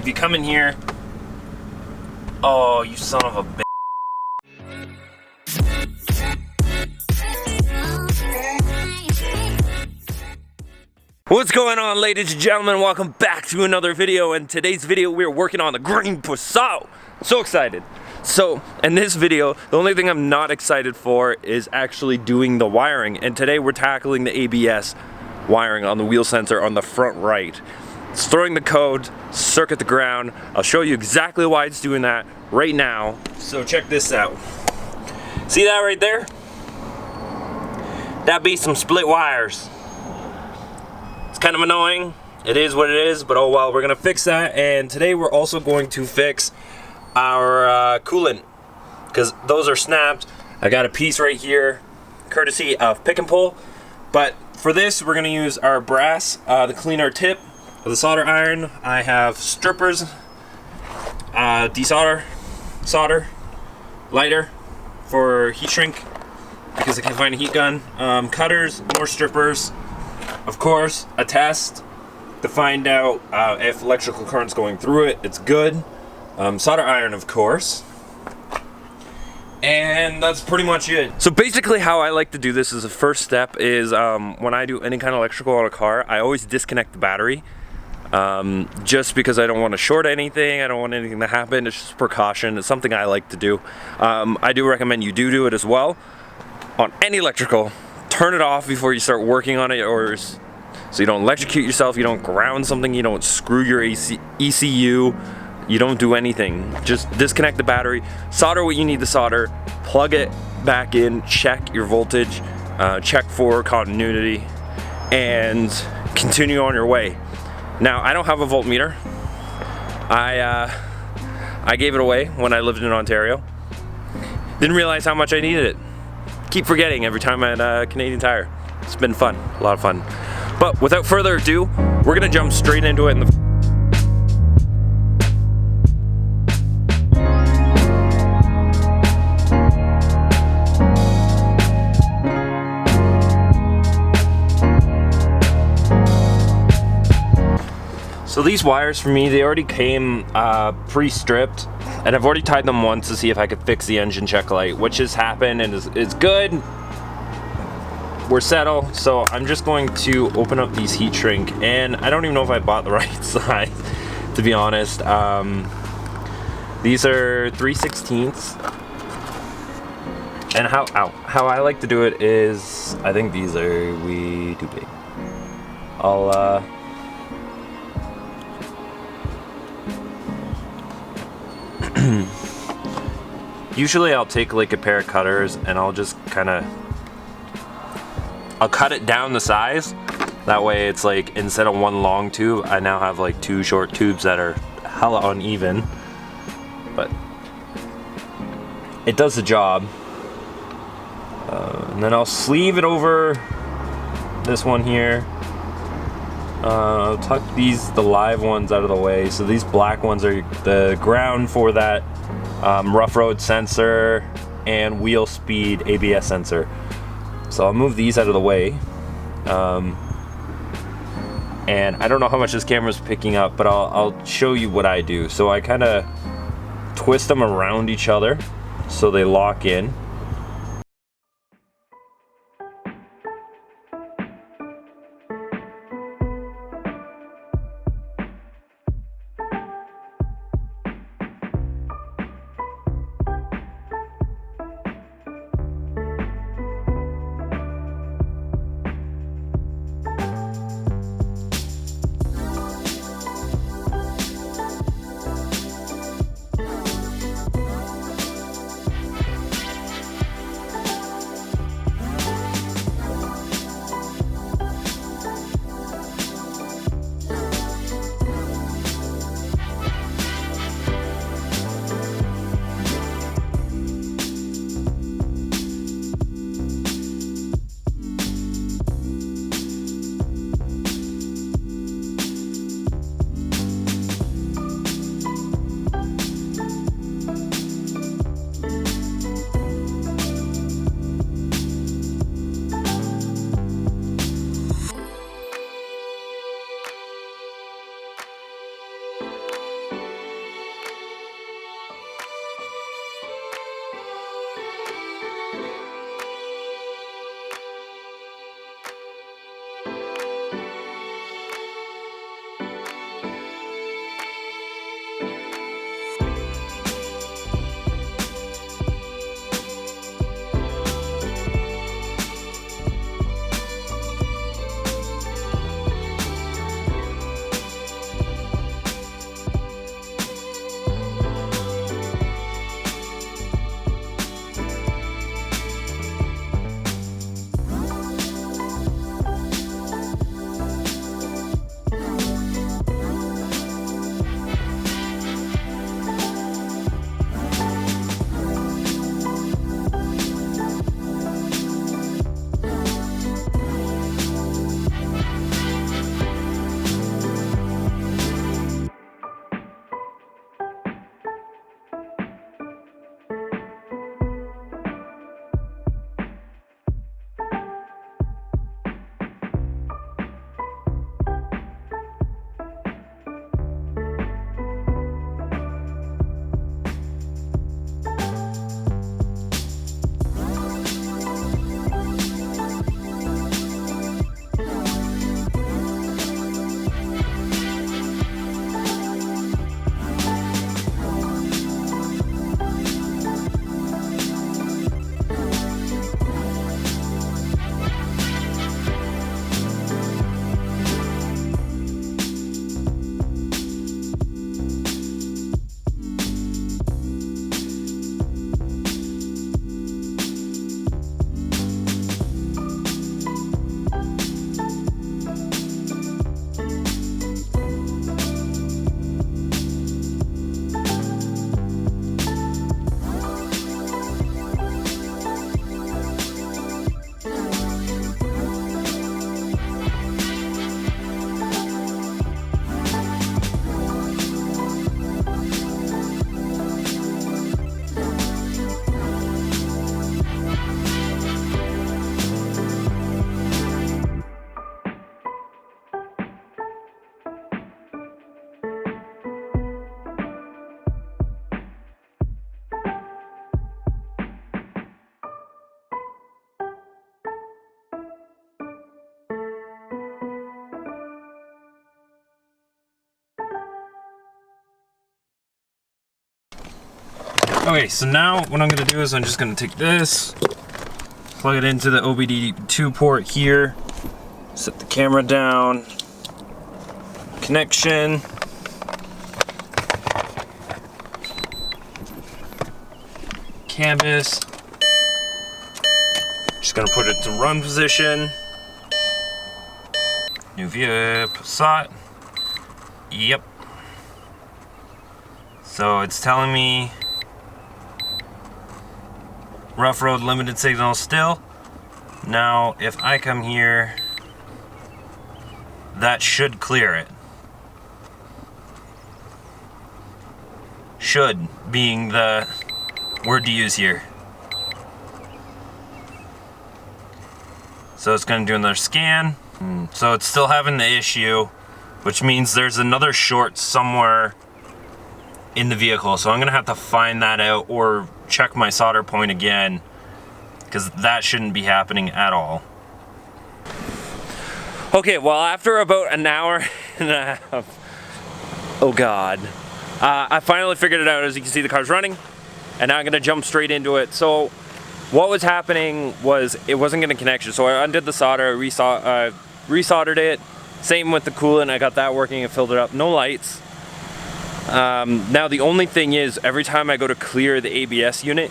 if you come in here, oh, you son of a bitch. What's going on, ladies and gentlemen? Welcome back to another video. In today's video, we're working on the Green Passat. So excited. So, in this video, the only thing I'm not excited for is actually doing the wiring. And today we're tackling the ABS wiring on the wheel sensor on the front right. It's throwing the code, circuit the ground. I'll show you exactly why it's doing that right now. So check this out. See that right there? That'd be some split wires. Kind of annoying. It is what it is, but oh well, we're gonna fix that. And today we're also going to fix our coolant, because those are snapped. I got a piece right here, courtesy of Pick and Pull. But for this, we're gonna use our brass to clean our tip of the solder iron. I have strippers, desolder, solder, lighter for heat shrink, because I can't find a heat gun, cutters, more strippers. Of course, a test to find out if electrical current's going through it. It's good. Solder iron, of course. And that's pretty much it. So basically how I like to do this is the first step is when I do any kind of electrical on a car, I always disconnect the battery. Just because I don't want to short anything, I don't want anything to happen. It's just precaution. It's something I like to do. I do recommend you do it as well. On any electrical, turn it off before you start working on it, or so you don't electrocute yourself, you don't ground something, you don't screw your ECU, you don't do anything. Just disconnect the battery, solder what you need to solder, plug it back in, check your voltage, check for continuity, and continue on your way. Now, I don't have a voltmeter. I gave it away when I lived in Ontario. Didn't realize how much I needed it. Keep forgetting every time at Canadian Tire. It's been fun, a lot of fun. But without further ado, we're gonna jump straight into it. So these wires for me, they already came pre-stripped, and I've already tied them once to see if I could fix the engine check light, which has happened and it's good. We're settled. So I'm just going to open up these heat shrink, and I don't even know if I bought the right size, to be honest. These are 3/16, and how I like to do it is, I think these are way too big. Usually I'll take like a pair of cutters and I'll just I'll cut it down the size. That way it's like, instead of one long tube, I now have like two short tubes that are hella uneven. But it does the job. And then I'll sleeve it over this one here. I'll tuck the live ones out of the way. So these black ones are the ground for that rough road sensor and wheel speed ABS sensor. So I'll move these out of the way. And I don't know how much this camera's picking up, but I'll show you what I do. So I kind of twist them around each other so they lock in. Okay, so now what I'm gonna do is I'm just gonna take this, plug it into the OBD2 port here, set the camera down, connection, canvas, just gonna put it to run position, New V8 Passat, yep. So it's telling me rough road limited signal still. Now if I come here, that should clear it. Should being the word to use here. So it's going to do another scan. So it's still having the issue, which means there's another short somewhere in the vehicle. So I'm going to have to find that out or check my solder point again, because that shouldn't be happening at all. Okay, well, after about an hour and a half, oh God, I finally figured it out. As you can see, the car's running, and now I'm gonna jump straight into it. So what was happening was it wasn't getting connection. So I undid the solder, resoldered it. Same with the coolant, I got that working and filled it up. No lights. Now the only thing is, every time I go to clear the ABS unit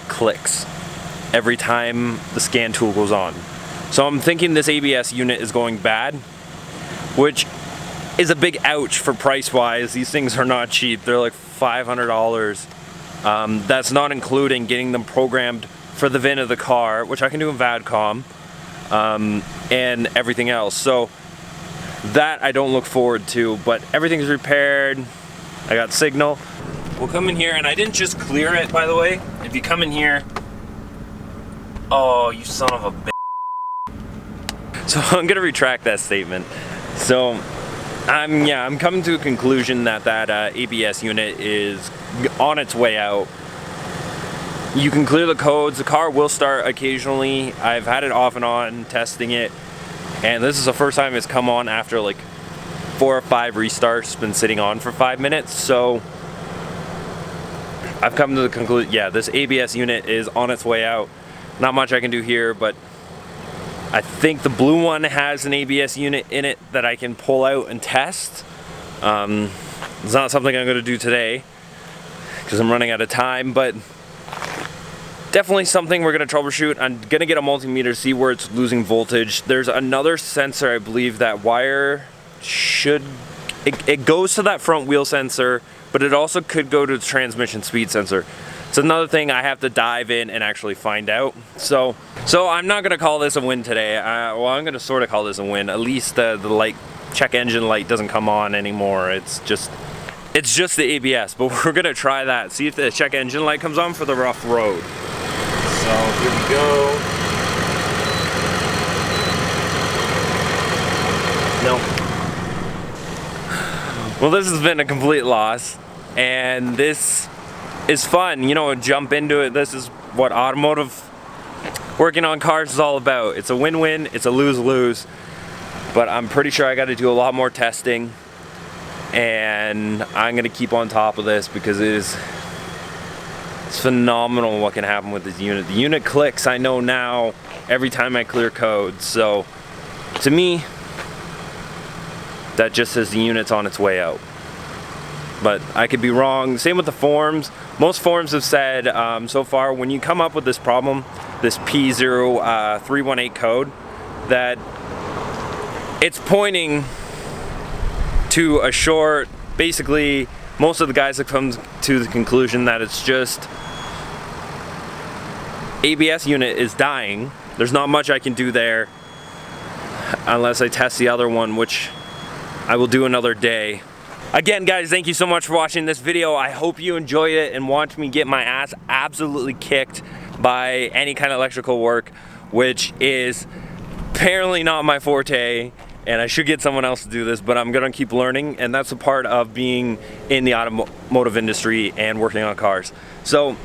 clicks every time the scan tool goes on. So I'm thinking this ABS unit is going bad, which is a big ouch for price wise. These things are not cheap. They're like $500. That's not including getting them programmed for the VIN of the car, which I can do in VADCOM, and everything else. So that I don't look forward to, but everything's repaired. I got signal. We'll come in here, and I didn't just clear it, by the way. If you come in here, oh, you son of a bitch. So I'm gonna retract that statement. So I'm coming to a conclusion that ABS unit is on its way out. You can clear the codes. The car will start occasionally. I've had it off and on testing it, and this is the first time it's come on after like 4 or 5 restarts. It's been sitting on for 5 minutes. So I've come to the conclusion, yeah, this ABS unit is on its way out. Not much I can do here, but I think the blue one has an ABS unit in it that I can pull out and test. It's not something I'm going to do today because I'm running out of time, but definitely something we're going to troubleshoot. I'm going to get a multimeter to see where it's losing voltage. There's another sensor, I believe, that wire should, it goes to that front wheel sensor, but it also could go to the transmission speed sensor. It's another thing I have to dive in and actually find out. So I'm not gonna call this a win today. Well, I'm gonna sort of call this a win. At least the light, check engine light doesn't come on anymore. It's just the ABS, but we're gonna try that. See if the check engine light comes on for the rough road. So here we go. Nope. Well, this has been a complete loss, and this is fun, you know, jump into it. This is what automotive working on cars is all about. It's a win-win, it's a lose-lose, but I'm pretty sure I got to do a lot more testing, and I'm gonna keep on top of this because it's phenomenal what can happen with this unit. The unit clicks, I know now, every time I clear code. So to me, that just says the unit's on its way out. But I could be wrong. Same with the forums. Most forums have said so far, when you come up with this problem, this P0318 code, that it's pointing to a short. Basically, most of the guys have come to the conclusion that it's just ABS unit is dying. There's not much I can do there unless I test the other one, which I will do another day. Again, guys, thank you so much for watching this video. I hope you enjoyed it and watched me get my ass absolutely kicked by any kind of electrical work, which is apparently not my forte, and I should get someone else to do this, but I'm gonna keep learning, and that's a part of being in the automotive industry and working on cars. So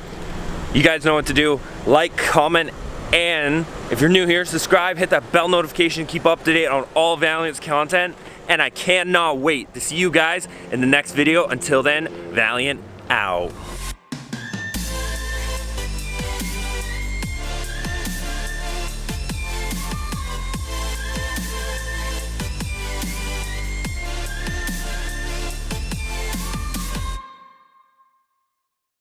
you guys know what to do. Like, comment, and if you're new here, subscribe, hit that bell notification, keep up to date on all Valiant's content. And I cannot wait to see you guys in the next video. Until then, Valiant Ow.